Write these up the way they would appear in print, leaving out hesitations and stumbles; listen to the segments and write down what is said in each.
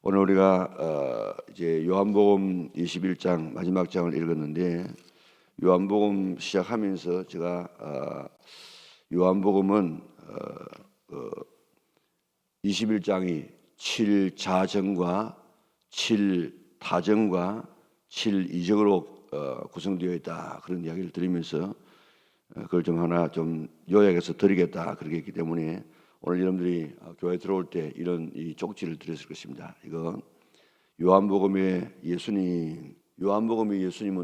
오늘 우리가 이제 요한복음 21장 마지막 장을 읽었는데, 요한복음 시작하면서 제가 요한복음은 21장이 7자정과 7타정과 7이정으로 구성되어 있다, 그런 이야기를 드리면서 그걸 좀 하나 좀 요약해서 드리겠다 그렇게 했기 때문에 오늘 여러분들이 교회 들어올 때 이런 이 쪽지를 드렸을 것입니다. 이거 요한복음의 예수님은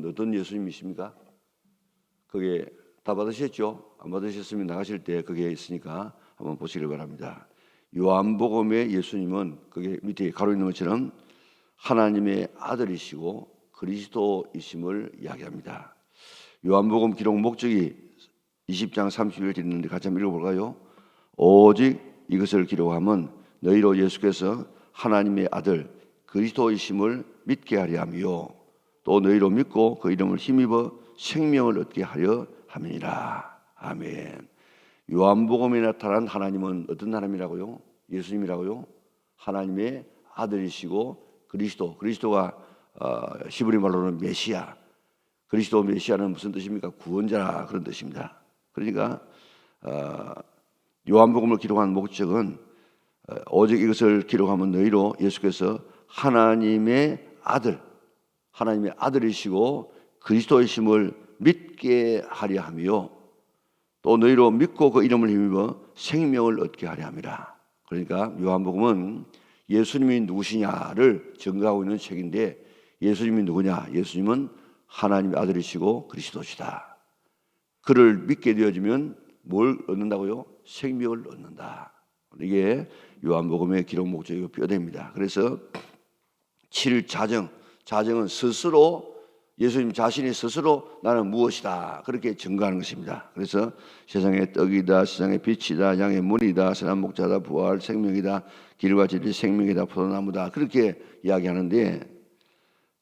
어떤 예수님이십니까? 그게 다 받으셨죠? 안 받으셨으면 나가실 때 그게 있으니까 한번 보시길 바랍니다. 요한복음의 예수님은 그게 밑에 가로 있는 것처럼 하나님의 아들이시고 그리스도이심을 이야기합니다. 요한복음 기록 목적이 20장 30절 있는데 같이 한번 읽어볼까요? 오직 이것을 기록하면 너희로 예수께서 하나님의 아들 그리스도이심을 믿게 하려 함이요 또 너희로 믿고 그 이름을 힘입어 생명을 얻게 하려 함이니라. 아멘. 요한복음에 나타난 하나님은 어떤 하나님이라고요? 예수님이라고요? 하나님의 아들이시고 그리스도가 히브리 말로는 메시아. 그리스도 메시아는 무슨 뜻입니까? 구원자라, 그런 뜻입니다. 그러니까 요한복음을 기록한 목적은 오직 이것을 기록하면 너희로 예수께서 하나님의 아들이시고 그리스도이심을 믿게 하려 함이요 또 너희로 믿고 그 이름을 힘입어 생명을 얻게 하려 함이라. 그러니까 요한복음은 예수님이 누구시냐를 증거하고 있는 책인데, 예수님이 누구냐? 예수님은 하나님의 아들이시고 그리스도시다. 그를 믿게 되어지면 뭘 얻는다고요? 생명을 얻는다. 이게 요한복음의 기록 목적이고 뼈대입니다. 그래서 7자정은 스스로, 예수님 자신이 스스로 나는 무엇이다 그렇게 증거하는 것입니다. 그래서 세상의 떡이다, 세상의 빛이다, 양의 문이다, 선한 목자다, 부활 생명이다, 길과 진리 생명이다, 포도나무다 그렇게 이야기하는데,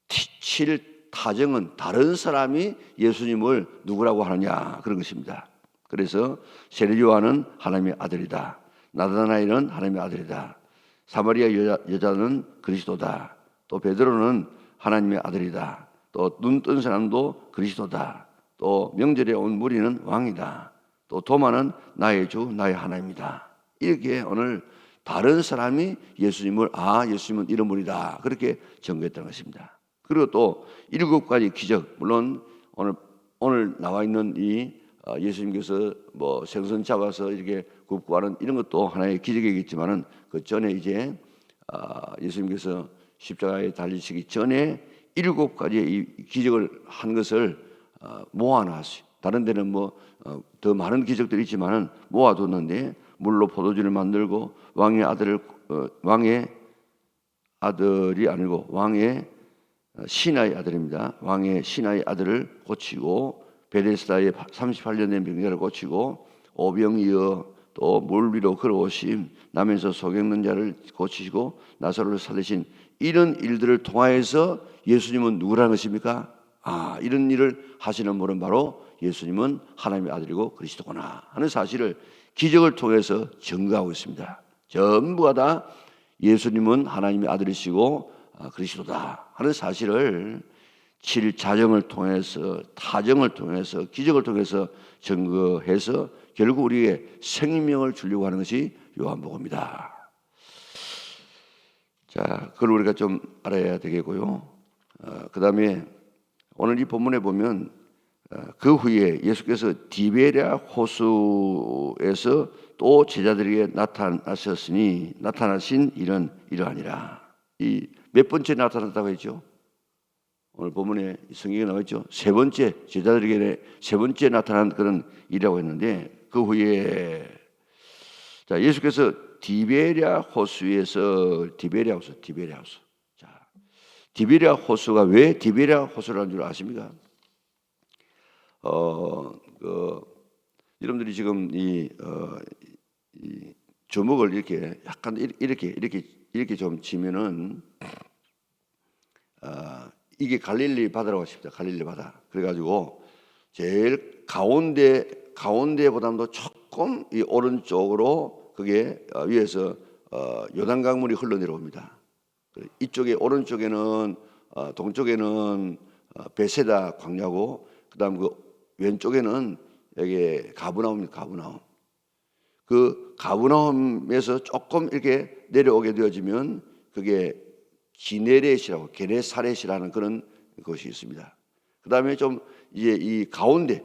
7타정은 다른 사람이 예수님을 누구라고 하느냐 그런 것입니다. 그래서 세례 요한은 하나님의 아들이다, 나다나엘은 하나님의 아들이다, 사마리아 여자는 그리스도다, 또 베드로는 하나님의 아들이다, 또 눈 뜬 사람도 그리스도다, 또 명절에 온 무리는 왕이다, 또 도마는 나의 주 나의 하나님이다. 이렇게 오늘 다른 사람이 예수님은 이런 분이다 그렇게 증거했다는 것입니다. 그리고 또 7가지 기적, 물론 오늘 나와 있는 이 예수님께서 뭐 생선 잡아서 이렇게 굽고 하는 이런 것도 하나의 기적이겠지만은 그 전에 이제 예수님께서 십자가에 달리시기 전에 7가지의 이 기적을 한 것을 모아놨어요. 다른 데는 뭐 더 많은 기적들이 있지만은 모아뒀는데, 물로 포도주를 만들고 왕의 아들이 아니고 왕의 신하의 아들입니다. 왕의 신하의 아들을 고치고, 베데스다에 38년 된 병자를 고치고, 오병이어 또 물 위로 걸어오심, 남에서 소경는 자를 고치시고 나사로를 살리신 이런 일들을 통하여서 예수님은 누구라는 것입니까? 이런 일을 하시는 분은 바로 예수님은 하나님의 아들이고 그리스도구나 하는 사실을 기적을 통해서 증거하고 있습니다. 전부가 다 예수님은 하나님의 아들이시고 그리스도다 하는 사실을 7자정을 통해서, 타정을 통해서, 기적을 통해서 증거해서 결국 우리에게 생명을 주려고 하는 것이 요한복음이다. 자, 그걸 우리가 좀 알아야 되겠고요. 그 다음에 오늘 이 본문에 보면 그 후에 예수께서 디베랴 호수에서 또 제자들에게 나타나신 일은 이러하니라. 이 몇 번째 나타났다고 했죠? 오늘 본문에 성경에 나와 있죠. 세 번째, 제자들에게 세 번째 나타난 그런 일이라고 했는데, 그 후에 예수께서 디베랴 호수에서 디베랴 호수가 왜 디베랴 호수라는 줄 아십니까? 여러분들이 지금 이 주먹을 이렇게 약간 이렇게 좀 치면은 이게 갈릴리 바다라고 하십니다. 갈릴리 바다. 그래가지고 제일 가운데보다도 조금 이 오른쪽으로 그게 위에서 요단강물이 흘러내려옵니다. 이쪽에 오른쪽에는 동쪽에는 베세다 광야고, 그다음 그 왼쪽에는 여기 가브나움입니다. 가브나움. 그 가브나움에서 조금 이렇게 내려오게 되어지면 그게 기네렛이라고, 게네사렛이라는 그런 것이 있습니다. 그다음에 좀 이제 이 가운데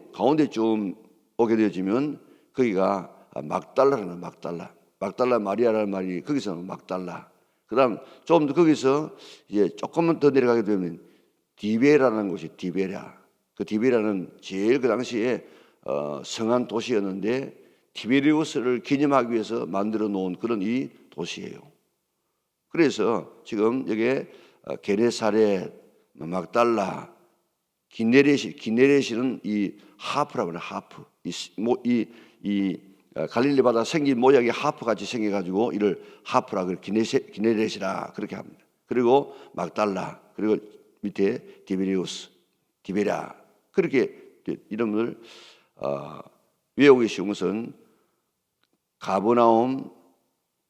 좀 오게 되어지면 거기가 막달라라는, 막달라 마리아라는 말이 거기서 막달라. 그다음 좀 더 거기서 이제 조금만 더 내려가게 되면 디베라는 곳이, 디베라. 그 디베라는 제일 그 당시에 성한 도시였는데 티베리우스를 기념하기 위해서 만들어 놓은 그런 이 도시예요. 그래서 지금 여기에 게네사렛, 막달라, 기네렛이는 이 하프라고 해요. 하프. 이 갈릴리 바다 생긴 모양이 하프 같이 생겨가지고 이를 하프라, 기네렛이라 그렇게 합니다. 그리고 막달라, 그리고 밑에 디베리우스, 디베랴, 그렇게 이름을 외우기 쉬운 것은 가버나움,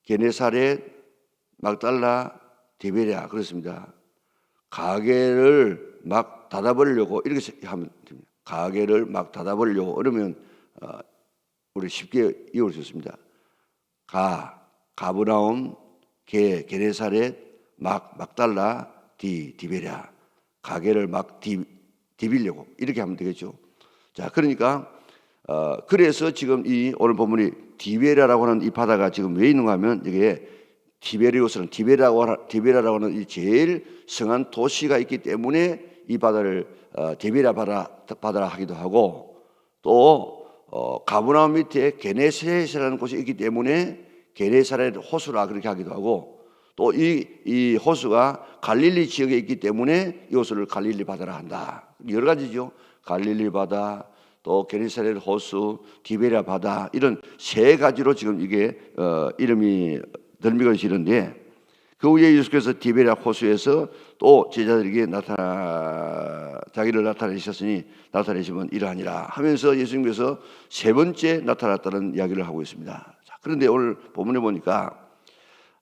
게네사렛, 막달라, 디베랴, 그렇습니다. 가게를 막 닫아버리려고 이렇게 하면 됩니다. 가게를 막 닫아버리려고, 그러면 우리 쉽게 이해할 수 있습니다. 가브나움, 게네사렛, 막달라, 디베랴. 가게를 막 디비려고 이렇게 하면 되겠죠. 자, 그러니까 그래서 지금 이 오늘 본문이 디베랴라고 하는 이 바다가 지금 왜 있는가 하면, 이게 티베리우스는 디베랴라고 하는 이 제일 성한 도시가 있기 때문에 이 바다를 디베랴 바다라 하기도 하고, 또 가브나움 밑에 게네사렛이라는 곳이 있기 때문에 게네사렛 호수라 그렇게 하기도 하고, 또 이 호수가 갈릴리 지역에 있기 때문에 이 호수를 갈릴리 바다라 한다. 여러 가지죠. 갈릴리 바다, 또 게네사렛 호수, 디베랴 바다, 이런 세 가지로 지금 이게 이름이 덜미가 지는데, 그 후에 예수께서 디베랴 호수에서 또 제자들에게 자기를 나타내시면 이러하니라 하면서 예수님께서 세 번째 나타났다는 이야기를 하고 있습니다. 자, 그런데 오늘 본문에 보니까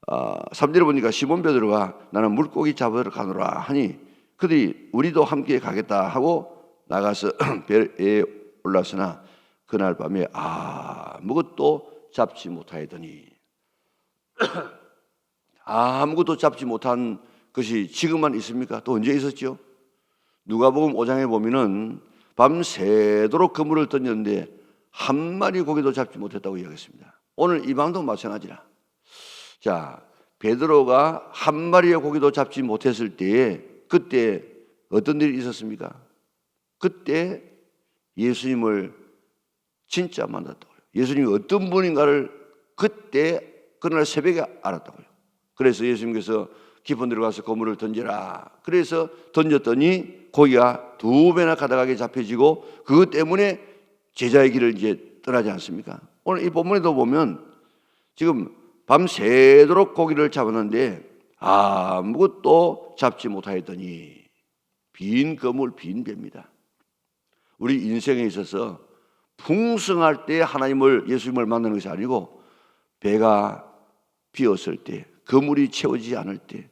3절에 보니까 시몬 베드로가 나는 물고기 잡으러 가노라 하니 그들이 우리도 함께 가겠다 하고 나가서 배에 올랐으나 그날 밤에 아무것도 잡지 못하였더니 아무것도 잡지 못한 것이 지금만 있습니까? 또 언제 있었죠? 누가복음 5장에 보면은 밤새도록 그물을 던졌는데 한 마리 고기도 잡지 못했다고 이야기했습니다. 오늘 이 밤도 마찬가지라. 자, 베드로가 한 마리의 고기도 잡지 못했을 때에 그때 어떤 일이 있었습니까? 그때 예수님을 진짜 만났다고요. 예수님이 어떤 분인가를 그때 그날 새벽에 알았다고요. 그래서 예수님께서 깊은 데로 가서 그물을 던져라. 그래서 던졌더니 고기가 2배나 가득하게 잡혀지고, 그것 때문에 제자의 길을 이제 떠나지 않습니까? 오늘 이 본문에도 보면 지금 밤새도록 고기를 잡았는데 아무것도 잡지 못하였더니 빈 그물, 빈 배입니다. 우리 인생에 있어서 풍성할 때 예수님을 만나는 것이 아니고, 배가 비었을 때, 그물이 채워지지 않을 때,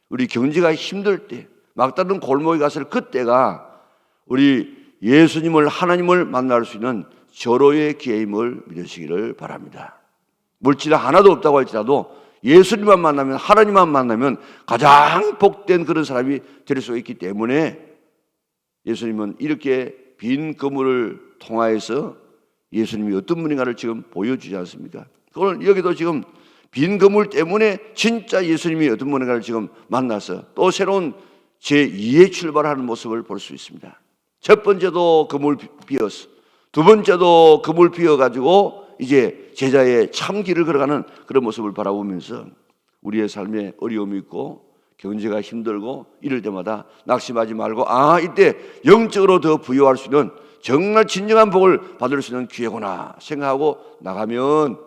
우리 경제가 힘들 때, 막다른 골목에 갔을 그때가 우리 예수님을, 하나님을 만날 수 있는 절호의 기회임을 믿으시기를 바랍니다. 물질 하나도 없다고 할지라도 예수님만 만나면, 하나님만 만나면 가장 복된 그런 사람이 될 수 있기 때문에 예수님은 이렇게 빈 그물을 통하여서 예수님이 어떤 분인가를 지금 보여주지 않습니까? 그걸 여기도 지금 빈 그물 때문에 진짜 예수님이 어떤 분인가를 지금 만나서 또 새로운 제2의 출발하는 모습을 볼 수 있습니다. 첫 번째도 그물 비었어. 두 번째도 그물 비어가지고 이제 제자의 참 길을 걸어가는 그런 모습을 바라보면서 우리의 삶에 어려움이 있고 경제가 힘들고 이럴 때마다 낙심하지 말고, 이때 영적으로 더 부여할 수 있는 정말 진정한 복을 받을 수 있는 기회구나 생각하고 나가면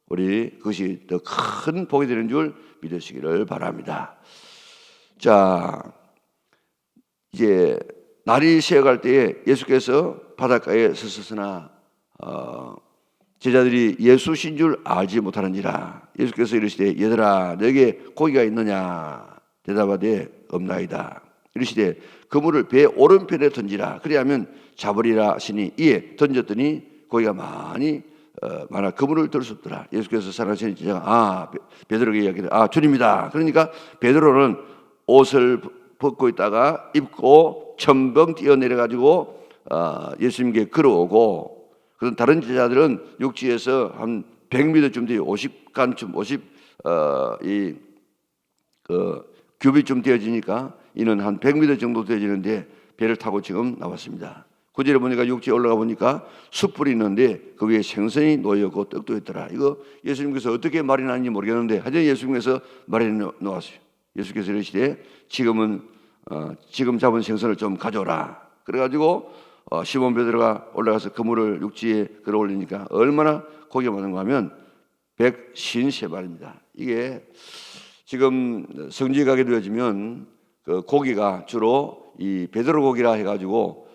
우리 그것이 더 큰 복이 되는 줄 믿으시기를 바랍니다. 자, 이제 날이 새어갈 때에 예수께서 바닷가에 서셨으나 제자들이 예수신 줄 알지 못하는지라. 예수께서 이르시되 얘들아 너에게 고기가 있느냐. 대답하되 없나이다. 이르시되 그물을 배 오른편에 던지라. 그리하면 잡으리라 하시니 이에 던졌더니 고기가 많아 그물을 들 수 없더라. 예수께서 살아계신 제자가 베드로에게 이야기를 주님이다. 그러니까 베드로는 옷을 벗고 있다가 입고 첨벙 뛰어내려 가지고 예수님께 걸어오고, 그런 다른 제자들은 육지에서 한 100m쯤 되어 50간쯤 50규빗쯤 되어지니까 이는 한 100m 정도 되어지는데 배를 타고 지금 나왔습니다. 구절에 보니까 육지에 올라가 보니까 숯불이 있는데 그 위에 생선이 놓였고 떡도 있더라. 이거 예수님께서 어떻게 말이 나는지 모르겠는데 하여튼 예수님께서 말이 놓았어요. 예수께서 이르시되 지금 잡은 생선을 좀 가져오라. 그래가지고 시몬 베드로가 올라가서 그물을 육지에 끌어올리니까 얼마나 고기가 많은가 하면 153마리입니다. 이게 지금 성지에 가게 되어지면 그 고기가 주로 이 베드로 고기라 해가지고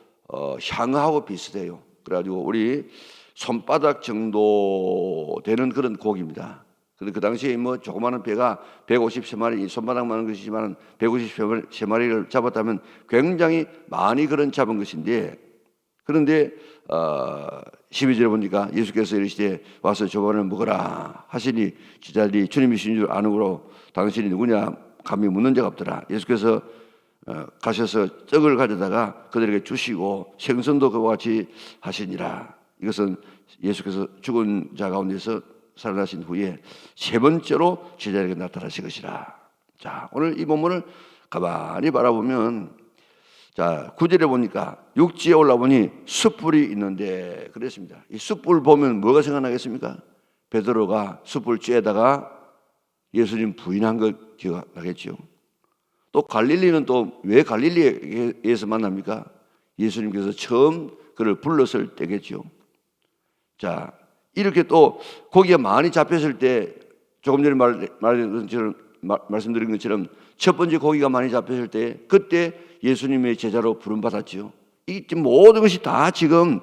향하고 비슷해요. 그래가지고 우리 손바닥 정도 되는 그런 고기입니다. 근데 그 당시에 뭐 조그마한 배가 153마리, 손바닥만한 것이지만 153마리를 잡았다면 굉장히 많이 그런 잡은 것인데, 그런데 12절에 보니까 예수께서 이르시되 와서 저번을 먹어라 하시니 제자들이 주님이신 줄 아는으로 당신이 누구냐 감히 묻는 자가 없더라. 예수께서 가셔서 떡을 가져다가 그들에게 주시고 생선도 그와 같이 하시니라. 이것은 예수께서 죽은 자 가운데서 살아나신 후에 세 번째로 제자에게 나타나신 것이라. 자, 오늘 이 본문을 가만히 바라보면, 자, 9절에 보니까 육지에 올라보니 숯불이 있는데 그랬습니다. 이 숯불 보면 뭐가 생각나겠습니까? 베드로가 숯불 쬐다가 예수님 부인한 것 기억나겠죠. 또 갈릴리는 또 왜 갈릴리에서 만납니까? 예수님께서 처음 그를 불렀을 때겠죠. 자, 이렇게 또 고기가 많이 잡혔을 때 조금 전에 말씀드린 것처럼 첫 번째 고기가 많이 잡혔을 때 그때 예수님의 제자로 부름받았죠. 이 모든 것이 다 지금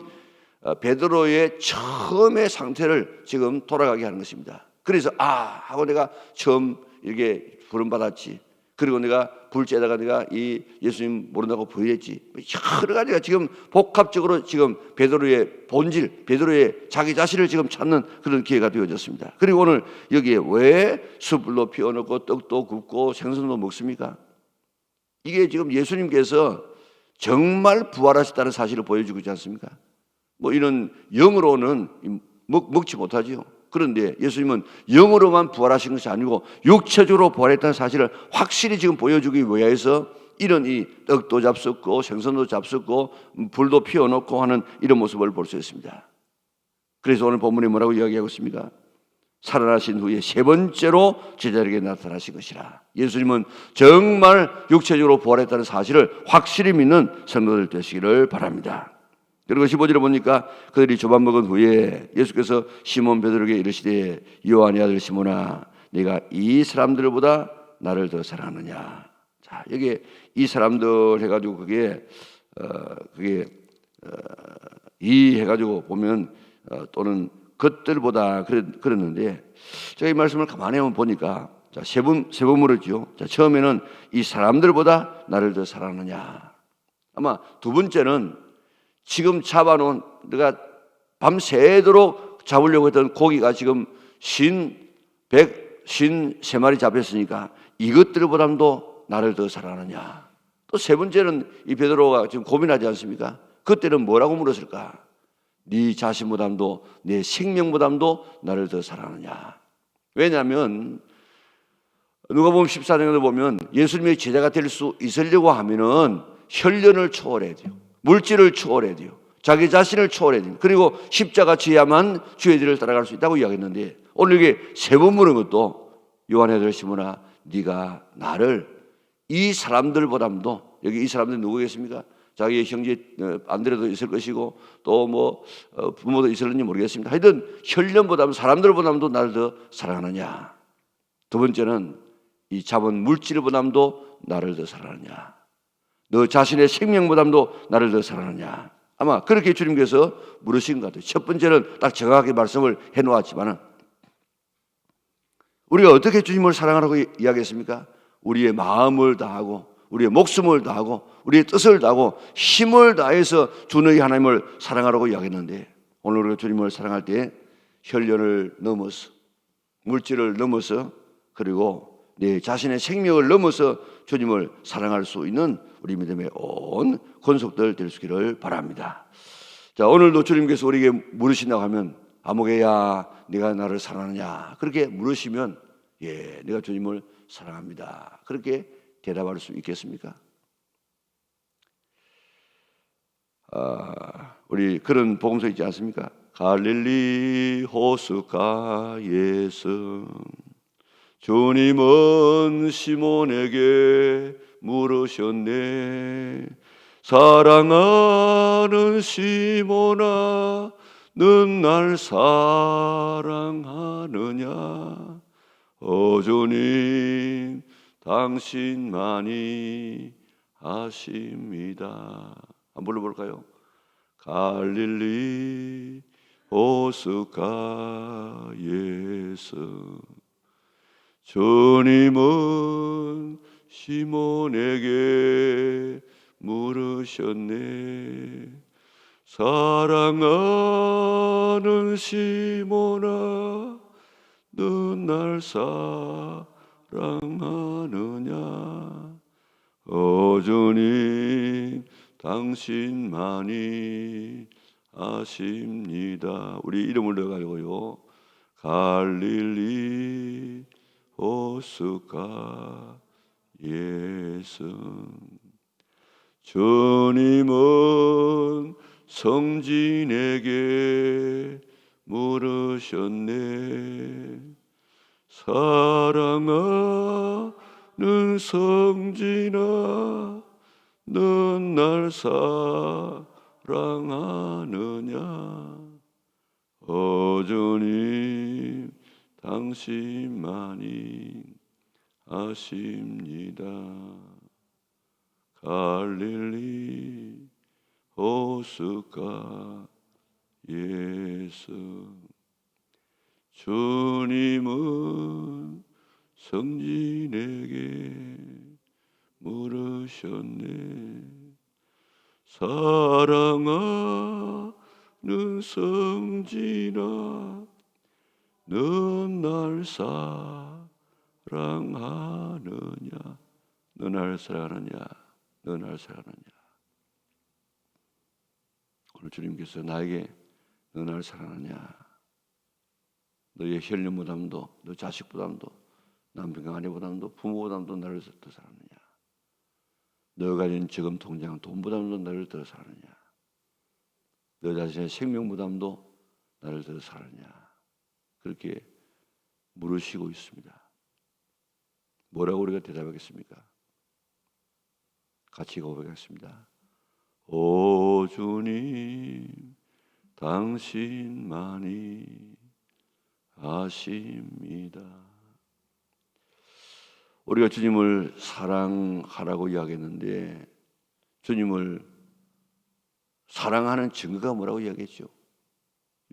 베드로의 처음의 상태를 지금 돌아가게 하는 것입니다. 그래서 하고 내가 처음 이렇게 부름받았지. 그리고 내가 불째다가 내가 이 예수님 모른다고 부인했지. 여러 가지가 지금 복합적으로 지금 베드로의 본질, 베드로의 자기 자신을 지금 찾는 그런 기회가 되어졌습니다. 그리고 오늘 여기에 왜 숯불로 피워놓고 떡도 굽고 생선도 먹습니까? 이게 지금 예수님께서 정말 부활하셨다는 사실을 보여주고 있지 않습니까? 뭐 이런 영으로는 먹지 못하지요. 그런데 예수님은 영으로만 부활하신 것이 아니고 육체적으로 부활했다는 사실을 확실히 지금 보여주기 위해서 이런 이 떡도 잡숫고 생선도 잡숫고 불도 피워놓고 하는 이런 모습을 볼 수 있습니다. 그래서 오늘 본문이 뭐라고 이야기하고 있습니까? 살아나신 후에 세 번째로 제자에게 나타나신 것이라. 예수님은 정말 육체적으로 부활했다는 사실을 확실히 믿는 성도들 되시기를 바랍니다. 그리고 15절에 보니까 그들이 조반 먹은 후에 예수께서 시몬 베드로에게 이르시되 요한의 아들 시몬아 네가 이 사람들보다 나를 더 사랑하느냐. 자, 여기 이 사람들 해가지고 그게 이 해가지고 보면 또는 것들보다 그랬는데 제가 이 말씀을 가만히 한번 보니까 자, 세 번 물었죠. 자, 처음에는 이 사람들보다 나를 더 사랑하느냐. 아마 두 번째는 지금 잡아놓은 내가 밤새도록 잡으려고 했던 고기가 지금 153마리 잡혔으니까 이것들보다도 나를 더 사랑하느냐. 또 세 번째는 이 베드로가 지금 고민하지 않습니까? 그때는 뭐라고 물었을까? 네 자신보다도 내 생명보다도 나를 더 사랑하느냐. 왜냐하면 누가복음 14장에 보면 예수님의 제자가 될 수 있으려고 하면은 혈연을 초월해야 돼요. 물질을 초월해야 돼요. 자기 자신을 초월해야 돼요. 그리고 십자가 지야만 주의 길을 따라갈 수 있다고 이야기했는데 오늘 이게 세 번 물은 것도 요한의 아들 시몬아 네가 나를 이 사람들보다도, 여기 이 사람들이 누구겠습니까? 자기의 형제 안드레도 있을 것이고 또 뭐 부모도 있을는지 모르겠습니다. 하여튼 혈연보다도 사람들보다도 나를 더 사랑하느냐. 두 번째는 이 잡은 물질보다도 나를 더 사랑하느냐. 너 자신의 생명보다도 나를 더 사랑하느냐. 아마 그렇게 주님께서 물으신 것 같아요. 첫 번째는 딱 정확하게 말씀을 해놓았지만 우리가 어떻게 주님을 사랑하라고 이야기했습니까? 우리의 마음을 다하고 우리의 목숨을 다하고 우리의 뜻을 다하고 힘을 다해서 주 너희 하나님을 사랑하라고 이야기했는데, 오늘 우리가 주님을 사랑할 때 혈연을 넘어서, 물질을 넘어서, 그리고 내 자신의 생명을 넘어서 주님을 사랑할 수 있는 우리 믿음의 온 권속들 될 수 있기를 바랍니다. 자, 오늘도 주님께서 우리에게 물으신다고 하면, 아무개야 네가 나를 사랑하느냐, 그렇게 물으시면 예, 내가 주님을 사랑합니다, 그렇게 대답할 수 있겠습니까? 우리 그런 복음서 있지 않습니까? 갈릴리 호숫가에서 주님은 시몬에게 물으셨네. 사랑하는 시몬아, 넌 날 사랑하느냐? 주님, 당신만이 아십니다. 한번 불러볼까요? 갈릴리 호숫가에서 주님은 시몬에게 물으셨네. 사랑하는 시몬아, 넌 날 사랑하느냐? 주님, 당신만이 아십니다. 우리 이름을 넣어가지고요, 갈릴리 호숫가에서 주님은 성진에게 물으셨네. 사랑하는 성진아, 넌 날 사랑하느냐? 주님, 당신만이 아십니다. 갈릴리 호숫가에서 주님은 성진에게 물으셨네. 사랑하는 성진아, 넌 날 사랑하느냐? 너 날 사랑하느냐? 너 날 사랑하느냐? 오늘 주님께서 나에게 너 날 사랑하느냐? 너의 혈연 부담도, 너 자식 부담도, 남편과 아내 부담도, 부모 부담도 나를 더 사랑하느냐? 너가 가진 지금 통장 돈 부담도 나를 더 사랑하느냐? 너 자신의 생명 부담도 나를 더 사랑하느냐? 그렇게 물으시고 있습니다. 뭐라고 우리가 대답하겠습니까? 같이 고백하겠습니다. 오 주님, 당신만이 아십니다. 우리가 주님을 사랑하라고 이야기했는데, 주님을 사랑하는 증거가 뭐라고 이야기했죠?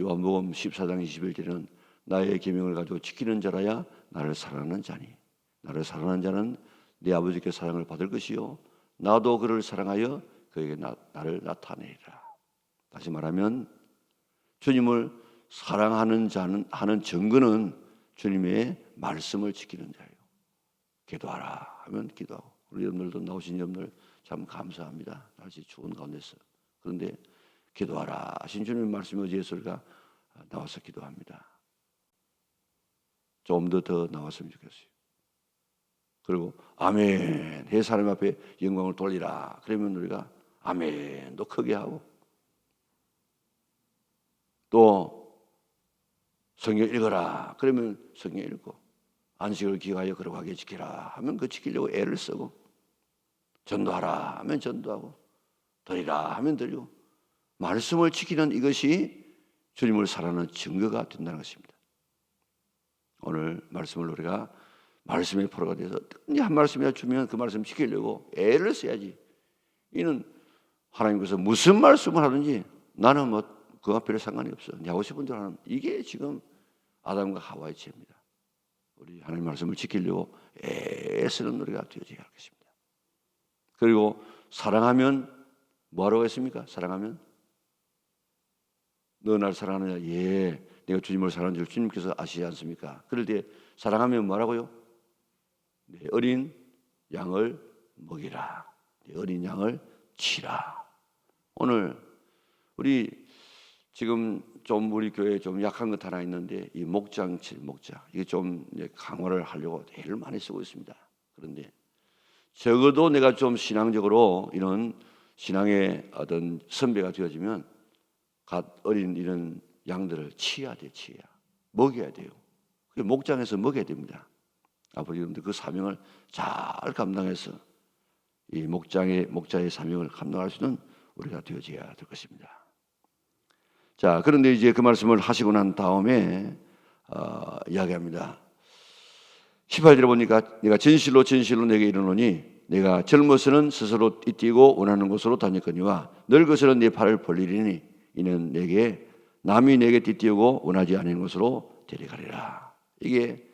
요한복음 14장 21절에는 나의 계명을 가지고 지키는 자라야 나를 사랑하는 자니, 나를 사랑하는 자는 내 아버지께 사랑을 받을 것이요 나도 그를 사랑하여 그에게 나를 나타내리라. 다시 말하면 주님을 사랑하는 자는 하는 증거는 주님의 말씀을 지키는 자예요. 기도하라 하면 기도하고, 우리 여러분들도 나오신 여러분들 참 감사합니다. 날씨 추운 가운데서. 그런데 기도하라 하신 주님의 말씀이 어디에서 우리가 나와서 기도합니다. 좀 더 나왔으면 좋겠어요. 그리고 아멘 해 사람 앞에 영광을 돌리라 그러면 우리가 아멘도 크게 하고, 또 성경 읽어라 그러면 성경 읽고, 안식을 기하여 거룩하게 지키라 하면 그 지키려고 애를 쓰고, 전도하라 하면 전도하고, 드리라 하면 드리고, 말씀을 지키는 이것이 주님을 사랑하는 증거가 된다는 것입니다. 오늘 말씀을 우리가 말씀의 포로가 돼서 한 말씀이라도 주면 그 말씀 지키려고 애를 써야지. 이는 하나님께서 무슨 말씀을 하든지 나는 뭐 그와 별 상관이 없어. 내 하고 싶은 대로 하는, 이게 지금 아담과 하와의 죄입니다. 우리 하나님 말씀을 지키려고 애쓰는 우리가 되어져야 할 것입니다. 그리고 사랑하면 뭐하라고 했습니까? 사랑하면 너 날 사랑하느냐? 예, 내가 주님을 사랑하는 줄 주님께서 아시지 않습니까? 그럴 때 사랑하면 뭐라고요? 네, 어린 양을 먹이라. 네, 어린 양을 치라. 오늘 우리 지금 좀 우리 교회에 좀 약한 것 하나 있는데 이 목장 이게 좀 강화를 하려고 애를 많이 쓰고 있습니다. 그런데 적어도 내가 좀 신앙적으로 이런 신앙의 어떤 선배가 되어지면 갓 어린 이런 양들을 치야 돼, 먹여야 돼요. 그 목장에서 먹여야 됩니다. 아버지님들 그 사명을 잘 감당해서 이 목자의 사명을 감당할 수 있는 우리가 되어져야 될 것입니다. 자, 그런데 이제 그 말씀을 하시고 난 다음에 이야기합니다. 18절에 보니까 내가 진실로 내게 이르노니 내가 젊어서는 스스로 띠뛰고 원하는 곳으로 다녔거니와 늙어서는 네 팔을 벌리리니 이는 내게 남이 내게 띠뛰고 원하지 않는 곳으로 데려가리라. 이게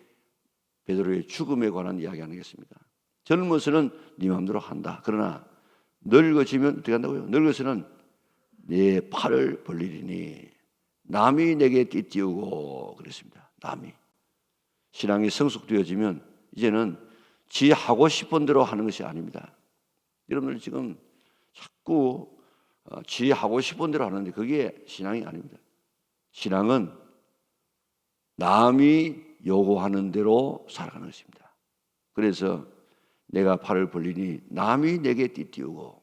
베드로의 죽음에 관한 이야기 아니겠습니까? 젊어서는 네 마음대로 한다. 그러나 늙어지면 어떻게 한다고요? 늙어서는 네 팔을 벌리리니 남이 내게 띠뛰고 그랬습니다. 남이. 신앙이 성숙되어지면 이제는 지 하고 싶은 대로 하는 것이 아닙니다. 여러분들 지금 자꾸 지 하고 싶은 대로 하는데 그게 신앙이 아닙니다. 신앙은 남이 요구하는 대로 살아가는 것입니다. 그래서 내가 팔을 벌리니 남이 내게 띠뛰고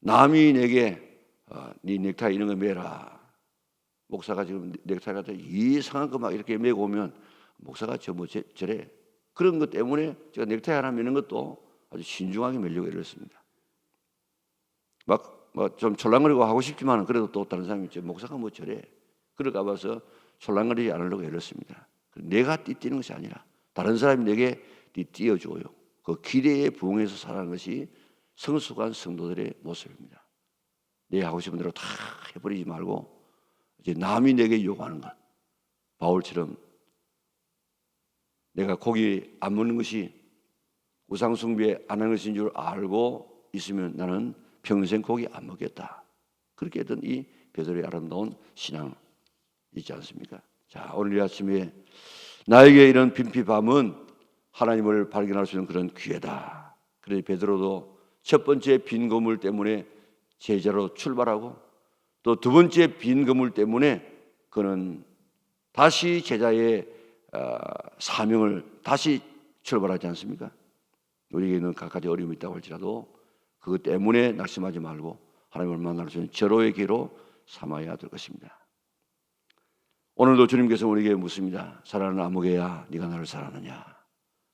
남이 내게 네 넥타이 이런 거 매라. 목사가 지금 넥타이 같은 이상한 거 막 이렇게 매고 오면 목사가 저래. 그런 것 때문에 제가 넥타이 하나 매는 것도 아주 신중하게 매려고 이랬습니다. 막 좀 철랑거리고 하고 싶지만 그래도 또 다른 사람이 목사가 뭐 저래. 그럴까 봐서 철랑거리지 않으려고 애렸습니다. 내가 띠뛰는 것이 아니라 다른 사람이 내게 띠뛰어줘요. 그 기대에 부응해서 살아가는 것이 성숙한 성도들의 모습입니다. 내 하고 싶은 대로 다 해버리지 말고 이제 남이 내게 요구하는 것. 바울처럼 내가 고기 안 먹는 것이 우상 숭배 안 하는 것인 줄 알고 있으면 나는 평생 고기 안 먹겠다. 그렇게 했던 이 베드로의 아름다운 신앙 있지 않습니까? 자, 오늘 이 아침에 나에게 이런 빈핍함은 하나님을 발견할 수 있는 그런 기회다. 그래서 베드로도 첫 번째 빈 건물 때문에 제자로 출발하고 또 두 번째 빈 건물 때문에 그는 다시 제자의 사명을 다시 출발하지 않습니까? 우리에게는 각가지 어려움이 있다고 할지라도 그것 때문에 낙심하지 말고 하나님을 만날 수 있는 절호의 기회로 삼아야 될 것입니다. 오늘도 주님께서 우리에게 묻습니다. 사랑하는 아무개야, 네가 나를 사랑하느냐?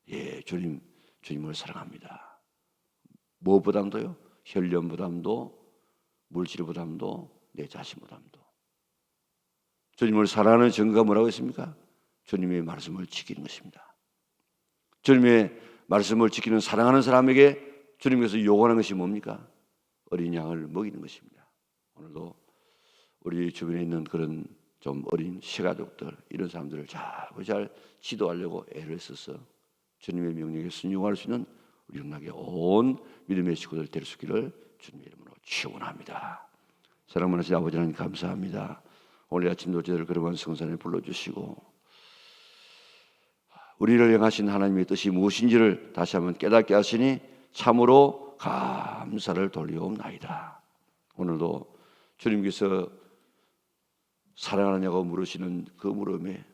예, 주님을 사랑합니다. 무엇보다도요? 혈련보다도 물질보다도 내 자신보다도. 주님을 사랑하는 증거가 뭐라고 했습니까? 주님의 말씀을 지키는 것입니다. 주님의 말씀을 지키는 사랑하는 사람에게 주님께서 요구하는 것이 뭡니까? 어린 양을 먹이는 것입니다. 오늘도 우리 주변에 있는 그런 좀 어린 시가족들 이런 사람들을 잘 지도하려고 애를 써서 주님의 명령에 순종할 수 있는 우리 영락의 온 믿음의 식구들 될 수 있기를 주님의 이름으로 축원합니다. 사랑하는 아버지 하나님 감사합니다. 오늘 아침도 저희를 그러한 성산에 불러주시고 우리를 향하신 하나님의 뜻이 무엇인지를 다시 한번 깨닫게 하시니 참으로 감사를 돌리옵나이다. 오늘도 주님께서 사랑하느냐고 물으시는 그 물음에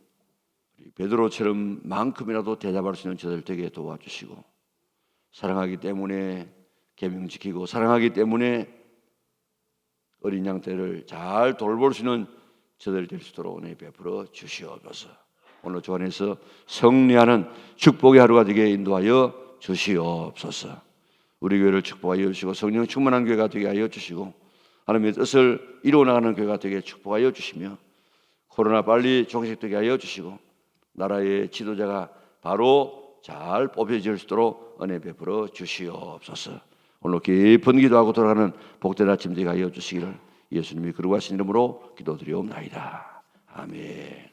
베드로처럼 만큼이라도 대답할 수 있는 저들 되게 도와주시고 사랑하기 때문에 계명 지키고 사랑하기 때문에 어린 양떼를 잘 돌볼 수 있는 저들 될 수 있도록 은혜 베풀어 주시옵소서. 오늘 주 안에서 승리하는 축복의 하루가 되게 인도하여 주시옵소서. 우리 교회를 축복하여 주시고 성령 충만한 교회가 되게 하여 주시고 하나님의 뜻을 이루어 나가는 교회가 되게 축복하여 주시며 코로나 빨리 종식되게 하여 주시고 나라의 지도자가 바로 잘 뽑혀질 수 있도록 은혜 베풀어 주시옵소서. 오늘 깊은 기도하고 돌아가는 복된 아침 되게 하여 주시기를 예수님이 거룩하신 이름으로 기도드리옵나이다. 아멘.